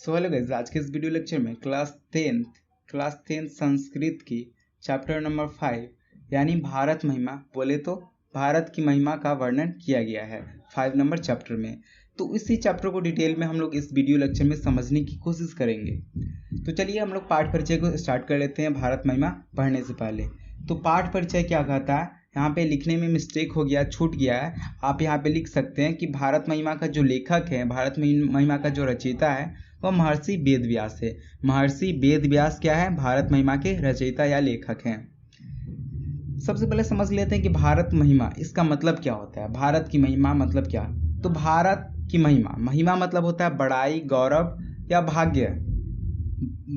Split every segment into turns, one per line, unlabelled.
So hello guys, आज के इस वीडियो लेक्चर में क्लास 10 संस्कृत की चैप्टर नंबर 5 यानी भारत महिमा बोले तो भारत की महिमा का वर्णन किया गया है 5 नंबर चैप्टर में। तो इसी चैप्टर को डिटेल में हम लोग इस वीडियो लेक्चर में समझने की कोशिश करेंगे। तो चलिए हम लोग पाठ परिचय को स्टार्ट कर लेते हैं भारत महिमा पढ़ने से पहले। तो पाठ परिचय क्या कहता है, यहाँ पे लिखने में मिस्टेक हो गया, छूट गया है। आप यहाँ पे लिख सकते हैं कि भारत महिमा का जो लेखक है, भारत महिमा का जो रचयिता है वह महर्षि वेद व्यास है। महर्षि वेद व्यास क्या है, भारत महिमा के रचयिता या लेखक हैं। सबसे पहले समझ लेते हैं कि भारत महिमा इसका मतलब क्या होता है। भारत की महिमा मतलब क्या? तो भारत की महिमा मतलब होता है बड़ाई, गौरव या भाग्य।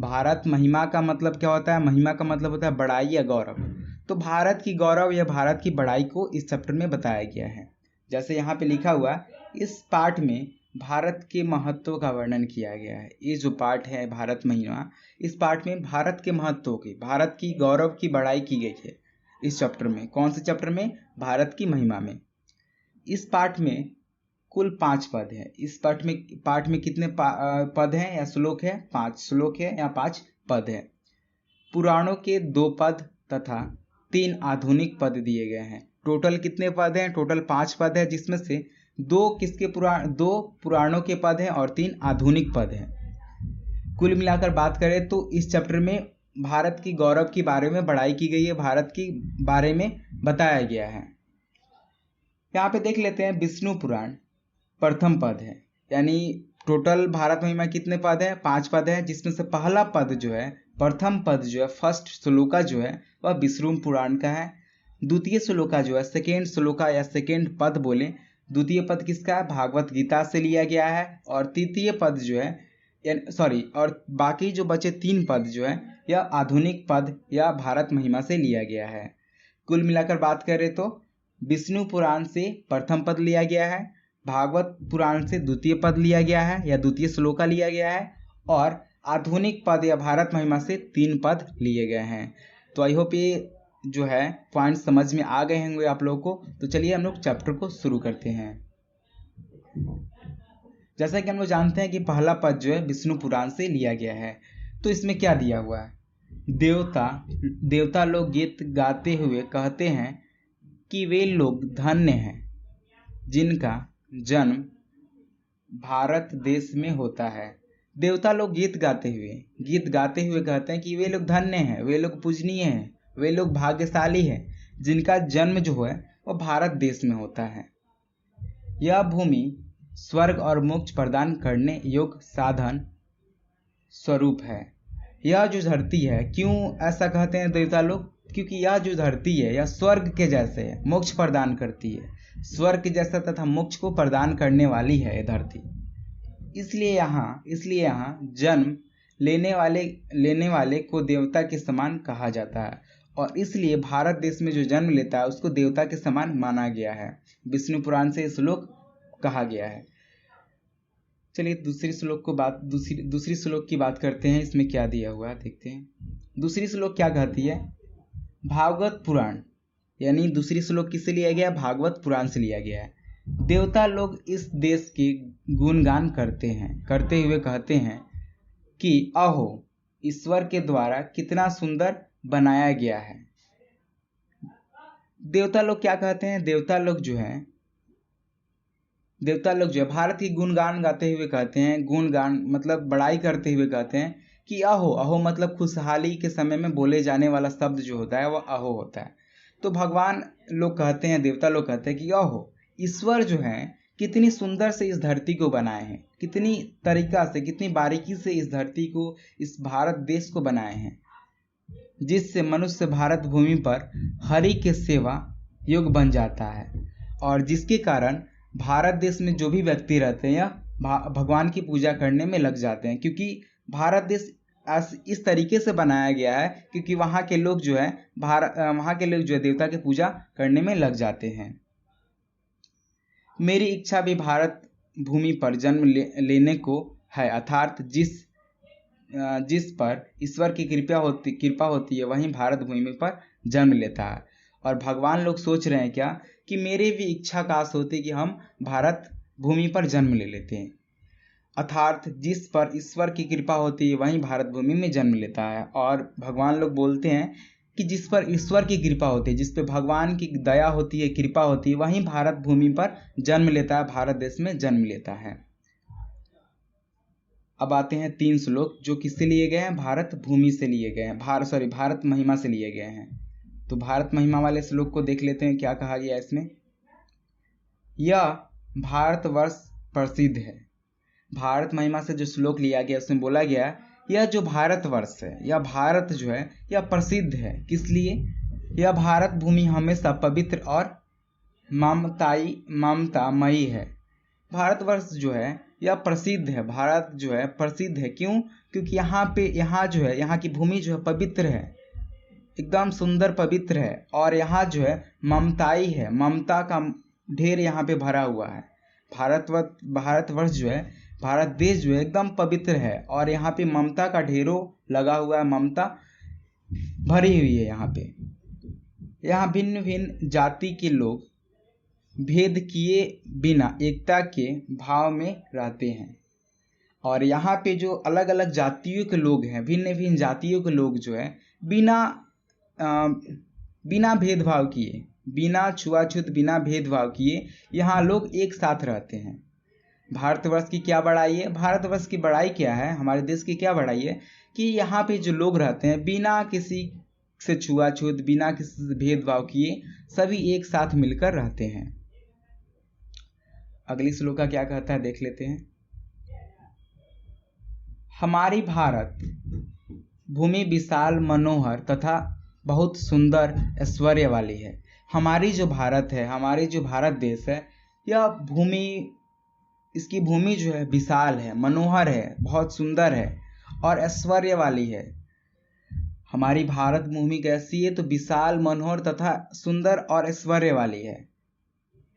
भारत महिमा का मतलब क्या होता है? महिमा का मतलब होता है बड़ाई या गौरव। तो भारत की गौरव या भारत की बड़ाई को इस चैप्टर में बताया गया है। जैसे यहाँ पे लिखा हुआ, इस पाठ में भारत के महत्व का वर्णन किया गया है। ये जो पाठ है भारत महिमा, इस पाठ में भारत के महत्व की, भारत की गौरव की बड़ाई की गई है इस चैप्टर में। कौन से चैप्टर में? भारत की महिमा में। इस पाठ में कुल 5 पद है। इस पाठ में कितने पद हैं या श्लोक है? 5 श्लोक है या 5 पद है। पुराणों के 2 पद तथा 3 आधुनिक पद दिए गए हैं। टोटल कितने पद हैं? टोटल 5 पद है, जिसमें से 2 पुराणों के पद हैं और 3 आधुनिक पद हैं। कुल मिलाकर बात करें तो इस चैप्टर में भारत की गौरव के बारे में बड़ाई की गई है, भारत के बारे में बताया गया है। यहाँ पे देख लेते हैं, विष्णु पुराण प्रथम पद है। यानी टोटल भारत महिमा कितने पद है? 5 पद है, जिसमें से पहला पद जो है, प्रथम पद जो है, फर्स्ट श्लोका जो है वह विष्णु पुराण का है। द्वितीय श्लोका जो है, सेकेंड श्लोका या सेकेंड पद बोले, द्वितीय पद किसका है? भागवत गीता से लिया गया है। और तृतीय पद जो है और बाकी जो बचे 3 पद जो है यह आधुनिक पद या भारत महिमा से लिया गया है। कुल मिलाकर बात करें तो विष्णु पुराण से प्रथम पद लिया गया है, भागवत पुराण से द्वितीय पद लिया गया है या द्वितीय श्लोका लिया गया है, और आधुनिक पद या भारत महिमा से 3 पद लिए गए हैं। तो आई होप ये जो है पॉइंट समझ में आ गए होंगे आप लोगों को। तो चलिए हम लोग चैप्टर को शुरू करते हैं। जैसा कि हम लोग जानते हैं कि पहला पद जो है विष्णु पुराण से लिया गया है। तो इसमें क्या दिया हुआ है? देवता लोग गीत गाते हुए कहते हैं कि वे लोग धन्य हैं जिनका जन्म भारत देश में होता है। देवता लोग गीत गाते हुए कहते हैं कि वे लोग धन्य हैं, वे लोग पूजनीय हैं, वे लोग भाग्यशाली हैं जिनका जन्म जो है वो भारत देश में होता है। यह भूमि स्वर्ग और मोक्ष प्रदान करने योग्य साधन स्वरूप है। यह जो धरती है, क्यों ऐसा कहते हैं देवता लोग? क्योंकि यह जो धरती है यह स्वर्ग के जैसे है, मोक्ष प्रदान करती है, स्वर्ग के जैसा तथा मोक्ष को प्रदान करने वाली है यह धरती। इसलिए यहाँ जन्म लेने वाले को देवता के समान कहा जाता है, और इसलिए भारत देश में जो जन्म लेता है उसको देवता के समान माना गया है। विष्णु पुराण से श्लोक कहा गया है। चलिए दूसरी श्लोक की बात करते हैं। इसमें क्या दिया हुआ है देखते हैं। दूसरी श्लोक क्या कहती है? भागवत पुराण, यानी दूसरी श्लोक किससे लिया गया? भागवत पुराण से लिया गया है। देवता लोग इस देश के गुणगान करते हुए कहते हैं कि अहो, ईश्वर के द्वारा कितना सुंदर बनाया गया है। देवता लोग क्या कहते हैं? देवता लोग जो है भारत की गुणगान गाते हुए कहते हैं, गुणगान मतलब बड़ाई करते हुए कहते हैं कि अहो मतलब खुशहाली के समय में बोले जाने वाला शब्द जो होता है वह अहो होता है। तो भगवान लोग कहते हैं, देवता लोग कहते हैं कि अहो, ईश्वर जो है कितनी सुंदर से इस धरती को बनाए हैं, कितनी तरीका से, कितनी बारीकी से इस धरती को, इस भारत देश को बनाए हैं, जिससे मनुष्य भारत भूमि पर हरि के सेवा योग्य बन जाता है, और जिसके कारण भारत देश में जो भी व्यक्ति रहते हैं या भगवान की पूजा करने में लग जाते हैं। क्योंकि भारत देश इस तरीके से बनाया गया है क्योंकि वहाँ के लोग जो है देवता की पूजा करने में लग जाते हैं। मेरी इच्छा भी भारत भूमि पर जन्म लेने को है, अर्थात जिस पर ईश्वर की कृपा होती है वहीं भारत भूमि पर जन्म लेता है। और भगवान लोग सोच रहे हैं क्या कि मेरे भी इच्छा काश होती कि हम भारत भूमि पर जन्म ले लेते हैं। अर्थात जिस पर ईश्वर की कृपा होती है वहीं भारत भूमि में जन्म लेता है। और भगवान लोग बोलते हैं कि जिस पर ईश्वर की कृपा होती है, जिस पे भगवान की दया होती है, कृपा होती है, वहीं भारत भूमि पर जन्म लेता है, भारत देश में जन्म लेता है। अब आते हैं 3 श्लोक जो किससे लिए गए हैं, भारत भूमि से लिए गए हैं, भारत महिमा से लिए गए हैं। तो भारत महिमा वाले श्लोक को देख लेते हैं, क्या कहा गया इसमें। यह भारतवर्ष प्रसिद्ध है। भारत महिमा से जो श्लोक लिया गया उसमें बोला गया यह जो भारतवर्ष है, यह भारत जो है यह प्रसिद्ध है। किस लिए? यह भारत भूमि हमेशा पवित्र और ममतामयी है। भारतवर्ष जो है यह प्रसिद्ध है, भारत जो है प्रसिद्ध है। क्यों? क्योंकि यहाँ जो है यहाँ की भूमि जो है पवित्र है, एकदम सुंदर पवित्र है, और यहाँ जो है ममताई है, ममता का ढेर यहाँ पे भरा हुआ है। भारतवर्ष जो है, भारत देश जो है एकदम पवित्र है, और यहाँ पे ममता का ढेरों लगा हुआ है, ममता भरी हुई है। यहाँ भिन्न भिन्न जाति के लोग भेद किए बिना एकता के भाव में रहते हैं। और यहाँ पे जो अलग अलग जातियों के लोग हैं, भिन्न भिन्न जातियों के लोग जो है बिना भेदभाव किए, बिना छुआछूत, बिना भेदभाव किए यहाँ लोग एक साथ रहते हैं। भारतवर्ष की क्या बड़ाई है? भारतवर्ष की बड़ाई क्या है? हमारे देश की क्या बड़ाई है कि यहाँ पे जो लोग रहते हैं बिना किसी से छुआछूत, बिना किसी से भेदभाव किए सभी एक साथ मिलकर रहते हैं। अगली श्लोक का क्या कहता है देख लेते हैं। हमारी भारत भूमि विशाल, मनोहर तथा बहुत सुंदर ऐश्वर्य वाली है। हमारी जो भारत है, हमारी जो भारत देश है, यह भूमि, इसकी भूमि जो है विशाल है, मनोहर है, बहुत सुंदर है और ऐश्वर्य वाली है। हमारी भारत भूमि कैसी है? तो विशाल, मनोहर तथा सुंदर और ऐश्वर्य वाली है।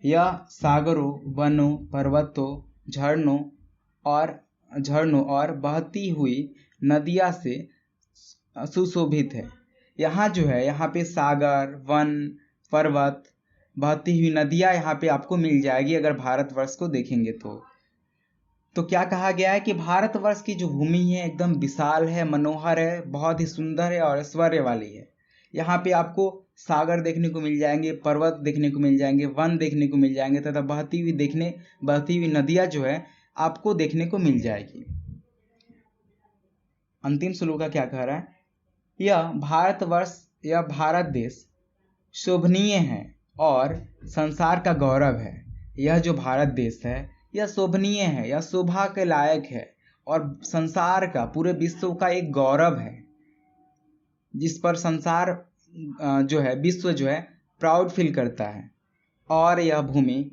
यह सागरों, वनों, पर्वतों, झरनों और बहती हुई नदियाँ से सुशोभित है। यहाँ जो है, यहाँ पे सागर, वन, पर्वत, बहती हुई नदियाँ यहाँ पे आपको मिल जाएगी अगर भारतवर्ष को देखेंगे तो क्या कहा गया है कि भारतवर्ष की जो भूमि है एकदम विशाल है, मनोहर है, बहुत ही सुंदर है और ऐश्वर्य वाली है। यहाँ पे आपको सागर देखने को मिल जाएंगे, पर्वत देखने को मिल जाएंगे, वन देखने को मिल जाएंगे तथा बहती हुई नदियाँ जो है आपको देखने को मिल जाएगी। अंतिम श्लोक का क्या कह रहा है? यह भारत देश शोभनीय है और संसार का गौरव है। यह जो भारत देश है यह शोभनीय है, यह शोभा के लायक है और संसार का, पूरे विश्व का एक गौरव है, जिस पर संसार जो है, विश्व जो है प्राउड फील करता है। और यह भूमि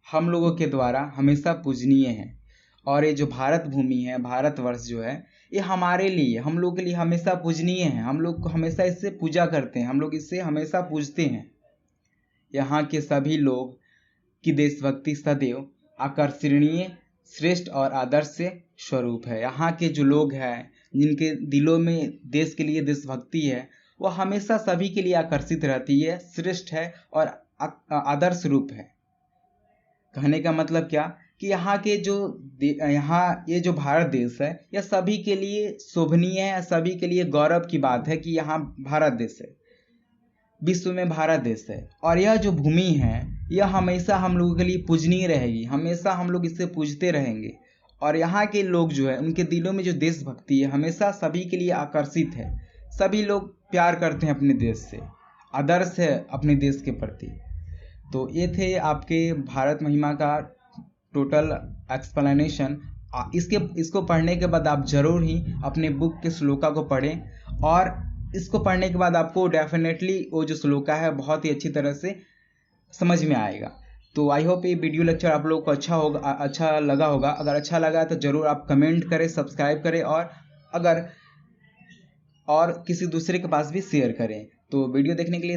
हम लोगों के द्वारा हमेशा पूजनीय है। और ये जो भारत भूमि है, भारतवर्ष जो है, ये हमारे लिए, हम लोग के लिए हमेशा पूजनीय है। हम लोग हमेशा इससे पूजा करते हैं, हम लोग इससे हमेशा पूजते हैं। यहाँ के सभी लोग की देशभक्ति सदैव आकर्षणीय, श्रेष्ठ और आदर्श से स्वरूप है। यहाँ के जो लोग हैं जिनके दिलों में देश के लिए देशभक्ति है, वह हमेशा सभी के लिए आकर्षित रहती है, श्रेष्ठ है और आदर्श रूप है। कहने का मतलब क्या कि यहाँ ये जो भारत देश है यह सभी के लिए शोभनीय है, सभी के लिए गौरव की बात है कि यहाँ भारत देश है, विश्व में भारत देश है। और यह जो भूमि है यह हमेशा हम लोगों के लिए पूजनीय रहेगी, हमेशा हम लोग इससे पूजते रहेंगे। और यहाँ के लोग जो है उनके दिलों में जो देशभक्ति है हमेशा सभी के लिए आकर्षित है, सभी लोग प्यार करते हैं अपने देश से, आदर्श है अपने देश के प्रति। तो ये थे आपके भारत महिमा का टोटल एक्सप्लेनेशन। इसको पढ़ने के बाद आप जरूर ही अपने बुक के श्लोका को पढ़ें, और इसको पढ़ने के बाद आपको डेफिनेटली वो जो श्लोका है बहुत ही अच्छी तरह से समझ में आएगा। तो आई होप ये वीडियो लेक्चर आप लोगों को अच्छा लगा होगा। अगर अच्छा लगा तो ज़रूर आप कमेंट करें, सब्सक्राइब करें, और किसी दूसरे के पास भी शेयर करें। तो वीडियो देखने के लिए